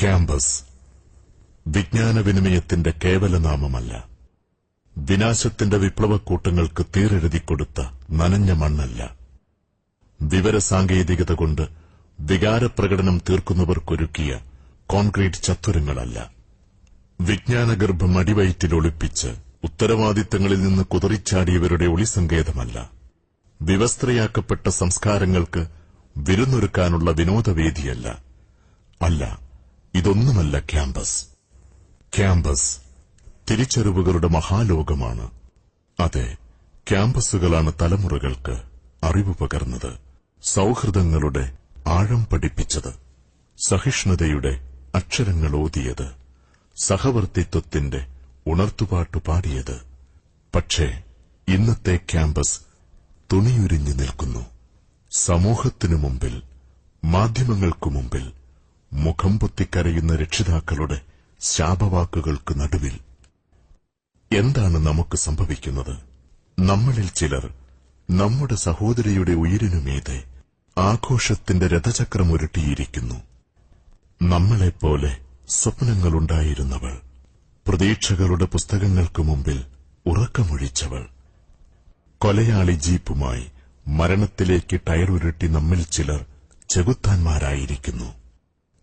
Campus വിജ്ഞാനവിനിമയത്തിന്റെ കേവലനാമമല്ല. വിനാശത്തിന്റെ വിപ്ലവക്കൂട്ടങ്ങൾക്ക് തീരെഴുതിക്കൊടുത്ത നനഞ്ഞ മണ്ണല്ല. വിവരസാങ്കേതികത കൊണ്ട് വികാരപ്രകടനം തീർക്കുന്നവർക്കൊരുക്കിയ concrete ചത്വരങ്ങളല്ല. വിജ്ഞാനഗർഭം അടിവയറ്റിൽ ഒളിപ്പിച്ച് ഉത്തരവാദിത്തങ്ങളിൽ നിന്ന് കുതറിച്ചാടിയവരുടെ ഒളിസങ്കേതമല്ല. വിവസ്ത്രയാക്കപ്പെട്ട സംസ്കാരങ്ങൾക്ക് വിരുന്നൊരുക്കാനുള്ള വിനോദവേദിയല്ല. അല്ല, ഇതൊന്നുമല്ല ക്യാമ്പസ്. ക്യാമ്പസ് തിരിച്ചറിവുകളുടെ മഹാലോകമാണ്. അതെ, ക്യാമ്പസുകളാണ് തലമുറകൾക്ക് അറിവ് പകർന്നത്, സൌഹൃദങ്ങളുടെ ആഴം പഠിപ്പിച്ചത്, സഹിഷ്ണുതയുടെ അക്ഷരങ്ങൾ ഓതിയത്, സഹവർത്തിത്വത്തിന്റെ ഉണർത്തുപാട്ടു പാടിയത്. പക്ഷേ ഇന്നത്തെ ക്യാമ്പസ് തുണിയുരിഞ്ഞു നിൽക്കുന്നു. സമൂഹത്തിനു മുമ്പിൽ, മാധ്യമങ്ങൾക്കു മുമ്പിൽ മുഖം പൊത്തിക്കരയുന്ന രക്ഷിതാക്കളുടെ ശാപവാക്കുകൾക്ക് നടുവിൽ. എന്താണ് നമുക്ക് സംഭവിക്കുന്നത്? നമ്മളിൽ ചിലർ നമ്മുടെ സഹോദരിയുടെ ഉയിരിനുമീതെ ആഘോഷത്തിന്റെ രഥചക്രമുരുട്ടിയിരിക്കുന്നു. നമ്മളെപ്പോലെ സ്വപ്നങ്ങളുണ്ടായിരുന്നവൾ, പ്രതീക്ഷകളുടെ പുസ്തകങ്ങൾക്കു മുമ്പിൽ ഉറക്കമൊഴിച്ചവൾ, കൊലയാളി ജീപ്പുമായി മരണത്തിലേക്ക് ടയറുരുട്ടി നമ്മിൽ ചിലർ ചെകുത്താന്മാരായിരിക്കുന്നു.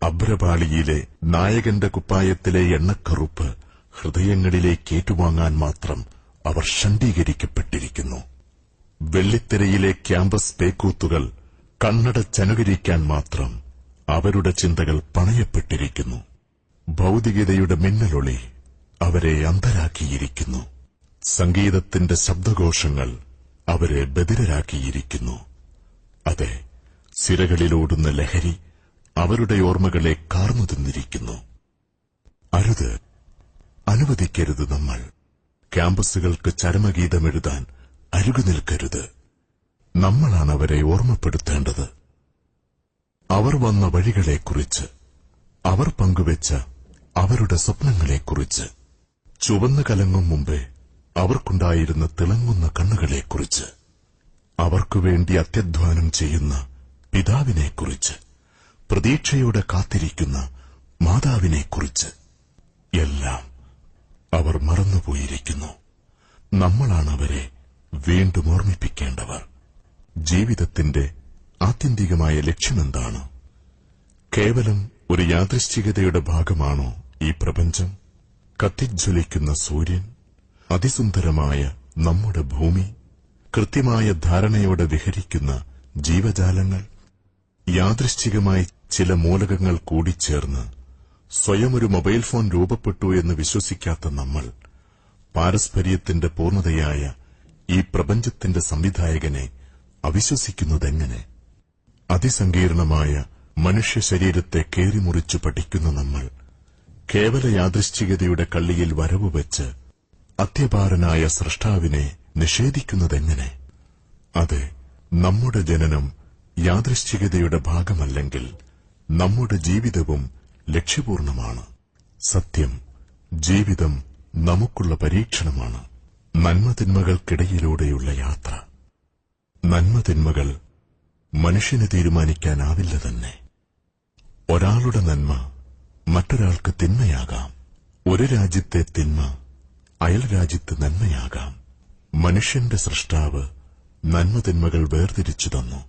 അഭ്രപാളിയിലെ നായകന്റെ കുപ്പായത്തിലെ എണ്ണക്കറുപ്പ് ഹൃദയങ്ങളിലേക്ക് ഏറ്റുവാങ്ങാൻ മാത്രം അവർ ഷണ്ഡീകരിക്കപ്പെട്ടിരിക്കുന്നു. വെള്ളിത്തിരയിലെ ക്യാമ്പസ് പേക്കൂത്തുകൾ കണ്ണടച്ചനുകരിക്കാൻ മാത്രം അവരുടെ ചിന്തകൾ പണയപ്പെട്ടിരിക്കുന്നു. ഭൌതികതയുടെ മിന്നലൊളി അവരെ അന്ധരാക്കിയിരിക്കുന്നു. സംഗീതത്തിന്റെ ശബ്ദഘോഷങ്ങൾ അവരെ ബധിരരാക്കിയിരിക്കുന്നു. അതെ, സിരകളിലോടുന്ന ലഹരി അവരുടെ ഓർമ്മകളെ കാർന്നു തിന്നിരിക്കുന്നു. അരുത്, അനുവദിക്കരുത്. നമ്മൾ ക്യാമ്പസുകൾക്ക് ചരമഗീതമെഴുതാൻ അരുകു നിൽക്കരുത്. നമ്മളാണ് അവരെ ഓർമ്മപ്പെടുത്തേണ്ടത്. അവർ വന്ന വഴികളെക്കുറിച്ച്, അവർ പങ്കുവെച്ച അവരുടെ സ്വപ്നങ്ങളെക്കുറിച്ച്, ചുവന്നു കലങ്ങും മുമ്പേ അവർക്കുണ്ടായിരുന്ന തിളങ്ങുന്ന കണ്ണുകളെക്കുറിച്ച്, അവർക്കുവേണ്ടി അത്യധ്വാനം ചെയ്യുന്ന പിതാവിനെക്കുറിച്ച്, പ്രതീക്ഷയോടെ കാത്തിരിക്കുന്ന മാതാവിനെക്കുറിച്ച് എല്ലാം അവർ മറന്നുപോയിരിക്കുന്നു. നമ്മളാണ് അവരെ വീണ്ടും ഓർമ്മിപ്പിക്കേണ്ടവർ. ജീവിതത്തിന്റെ ആത്യന്തികമായ ലക്ഷ്യമെന്താണ്? കേവലം ഒരു യാദൃശ്ചികതയുടെ ഭാഗമാണോ ഈ പ്രപഞ്ചം? കത്തിജ്വലിക്കുന്ന സൂര്യൻ, അതിസുന്ദരമായ നമ്മുടെ ഭൂമി, കൃത്യമായ ധാരണയോടെ വിഹരിക്കുന്ന ജീവജാലങ്ങൾ, യാദൃശ്ചികമായി ചില മൂലകങ്ങൾ കൂടിച്ചേർന്ന് സ്വയമൊരു മൊബൈൽ ഫോൺ രൂപപ്പെട്ടു എന്ന് വിശ്വസിക്കാത്ത നമ്മൾ, പാരസ്പര്യത്തിന്റെ പൂർണ്ണതയായ ഈ പ്രപഞ്ചത്തിന്റെ സംവിധായകനെ അവിശ്വസിക്കുന്നതെങ്ങനെ? അതിസങ്കീർണമായ മനുഷ്യ ശരീരത്തെ കേറിമുറിച്ചു പഠിക്കുന്ന നമ്മൾ, കേവല യാദൃശ്ചികതയുടെ കള്ളിയിൽ വരവുവെച്ച് അത്യപാരനായ സ്രഷ്ടാവിനെ നിഷേധിക്കുന്നതെങ്ങനെ? അതെ, നമ്മുടെ ജനനം യാദൃശ്ചികതയുടെ ഭാഗമല്ലെങ്കിൽ നമ്മുടെ ജീവിതവും ലക്ഷ്യപൂർണമാണ്. സത്യം, ജീവിതം നമുക്കുള്ള പരീക്ഷണമാണ്. നന്മതിന്മകൾക്കിടയിലൂടെയുള്ള യാത്ര. നന്മതിന്മകൾ മനുഷ്യന് തീരുമാനിക്കാനാവില്ല തന്നെ. ഒരാളുടെ നന്മ മറ്റൊരാൾക്ക് തിന്മയാകാം. ഒരു രാജ്യത്തെ തിന്മ അയൽ രാജ്യത്ത് നന്മയാകാം. മനുഷ്യന്റെ സൃഷ്ടാവ് നന്മതിന്മകൾ വേർതിരിച്ചു തന്നു.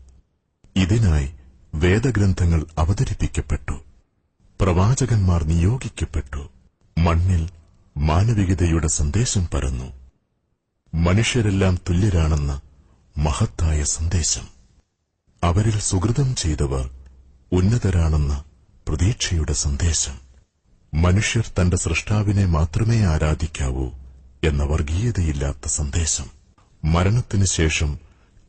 ഇതിനായി വേദഗ്രന്ഥങ്ങൾ അവതരിപ്പിക്കപ്പെട്ടു, പ്രവാചകന്മാർ നിയോഗിക്കപ്പെട്ടു. മണ്ണിൽ മാനവികതയുടെ സന്ദേശം പരന്നു. മനുഷ്യരെല്ലാം തുല്യരാണെന്ന മഹത്തായ സന്ദേശം. അവരിൽ സുകൃതം ചെയ്തവർ ഉന്നതരാണെന്ന പ്രതീക്ഷയുടെ സന്ദേശം. മനുഷ്യർ തന്റെ സൃഷ്ടാവിനെ മാത്രമേ ആരാധിക്കാവൂ എന്ന വർഗീയതയില്ലാത്ത സന്ദേശം. മരണത്തിനു ശേഷം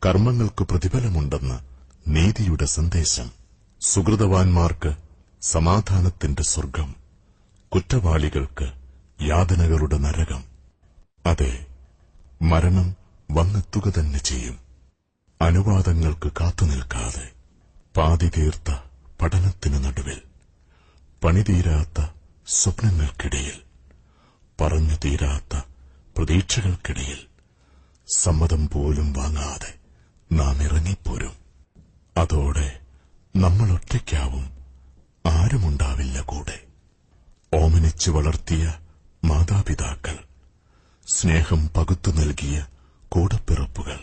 കർമ്മങ്ങൾക്ക് പ്രതിഫലമുണ്ടെന്ന നീതിയുടെ സന്ദേശം. സുകൃതവാന്മാർക്ക് സമാധാനത്തിന്റെ സ്വർഗം, കുറ്റവാളികൾക്ക് യാതനകളുടെ നരകം. അതെ, മരണം വന്നെത്തുക തന്നെ ചെയ്യും. അനുവാദങ്ങൾക്ക് കാത്തുനിൽക്കാതെ, പാതി തീർത്ത പഠനത്തിനു നടുവിൽ, പണിതീരാത്ത സ്വപ്നങ്ങൾക്കിടയിൽ, പറഞ്ഞു തീരാത്ത പ്രതീക്ഷകൾക്കിടയിൽ, സമ്മതം പോലും വാങ്ങാതെ നാം ഇറങ്ങിപ്പോരും. അതോടെ നമ്മൾ ഒറ്റയ്ക്കാവും, ആരുമുണ്ടാവില്ല കൂടെ. ഓമനിച്ചു വളർത്തിയ മാതാപിതാക്കൾ, സ്നേഹം പകുത്തു നൽകിയ കൂടപ്പിറപ്പുകൾ,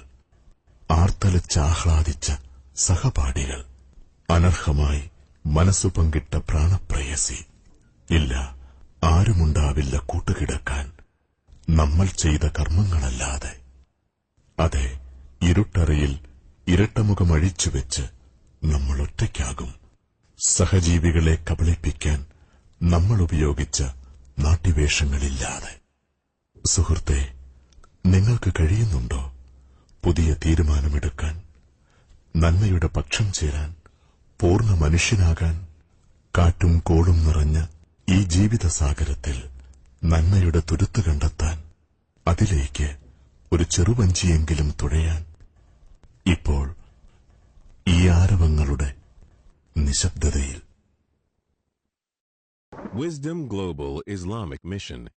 ആർത്തലച്ചാഹ്ലാദിച്ച സഹപാഠികൾ, അനർഹമായി മനസ്സു പങ്കിട്ട പ്രാണപ്രേയസി. ഇല്ല, ആരുമുണ്ടാവില്ല കൂട്ടുകിടക്കാൻ നമ്മൾ ചെയ്ത കർമ്മങ്ങളല്ലാതെ. അതെ, ഇരുട്ടറയിൽ ഇരട്ടമുഖമഴിച്ചുവെച്ച് നമ്മൾ ഒറ്റയ്ക്കാകും. സഹജീവികളെ കബളിപ്പിക്കാൻ നമ്മൾ ഉപയോഗിച്ച നാട്യവേഷങ്ങളില്ലാതെ. സുഹൃത്തേ, നിങ്ങൾക്ക് കഴിയുന്നുണ്ടോ പുതിയ തീരുമാനമെടുക്കാൻ, നന്മയുടെ പക്ഷം ചേരാൻ, പൂർണ്ണ മനുഷ്യനാകാൻ? കാറ്റും കോളും നിറഞ്ഞ ഈ ജീവിതസാഗരത്തിൽ നന്മയുടെ തുരുത്ത് കണ്ടെത്താൻ, അതിലേക്ക് ഒരു ചെറുവഞ്ചിയെങ്കിലും തുഴയാൻ. ഇപ്പോൾ ഈ ആരവങ്ങളുടെ നിശബ്ദതയിൽ Wisdom Global Islamic Mission